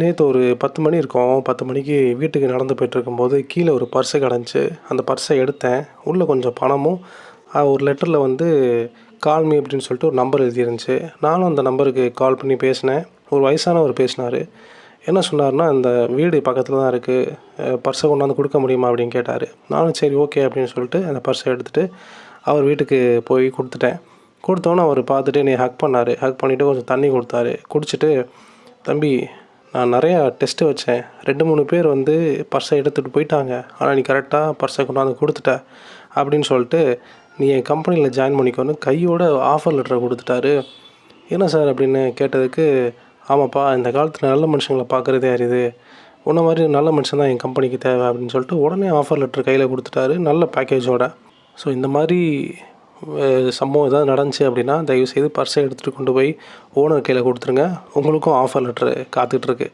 நேற்று ஒரு 10 மணி இருக்கும். 10 மணிக்கு வீட்டுக்கு நடந்து போயிட்டுருக்கும்போது கீழே ஒரு பர்ஸு கிடந்துச்சு. அந்த பர்ஸை எடுத்தேன். உள்ளே கொஞ்சம் பணமும் ஒரு லெட்டரில் வந்து கால் மீ அப்படின்னு சொல்லிட்டு ஒரு நம்பர் எழுதியிருந்துச்சு. நானும் அந்த நம்பருக்கு கால் பண்ணி பேசினேன். ஒரு வயசானவர் பேசினார். என்ன சொன்னார்னா, "இந்த வீடு பக்கத்தில் தான் இருக்குது. பர்ஸை கொண்டாந்து கொடுக்க முடியுமா?" அப்படின்னு கேட்டார். நானும் சரி ஓகே அப்படின்னு சொல்லிட்டு அந்த பர்ஸை எடுத்துகிட்டு அவர் வீட்டுக்கு போய் கொடுத்துட்டேன். கொடுத்தோன்னே அவர் பார்த்துட்டு என்னை ஹக் பண்ணார். ஹக் பண்ணிவிட்டு கொஞ்சம் தண்ணி கொடுத்தாரு. குடிச்சிட்டு, "தம்பி, நான் நிறையா டெஸ்ட்டு வச்சேன். 2, 3 பேர் வந்து பர்ஸை எடுத்துகிட்டு போயிட்டாங்க. ஆனால் நீ கரெக்டாக பர்ஸை கொண்டாந்து கொடுத்துட்ட அப்படின்னு சொல்லிட்டு, நீ என் கம்பெனியில் ஜாயின் பண்ணிக்கோன்னு கையோட ஆஃபர் லெட்டரை கொடுத்துட்டாரு." "என்ன சார்?" அப்படின்னு கேட்டதுக்கு, "ஆமாப்பா, இந்த காலத்தில் நல்ல மனுஷங்களை பார்க்குறதே அரிது. உன்ன மாதிரி நல்ல மனுஷன் தான் என் கம்பெனிக்கு தேவை." அப்படின்னு சொல்லிட்டு உடனே ஆஃபர் லெட்டர் கையில் கொடுத்துட்டாரு, நல்ல பேக்கேஜோட. ஸோ இந்த மாதிரி சம்பவம் ஏதாவது நடந்துச்சு அப்படின்னா, தயவுசெய்து பர்ஸை எடுத்துகிட்டு கொண்டு போய் ஓனர் கையில் கொடுத்துருங்க. உங்களுக்கும் ஆஃபர் லெட்ரு காத்துட்ருக்கு.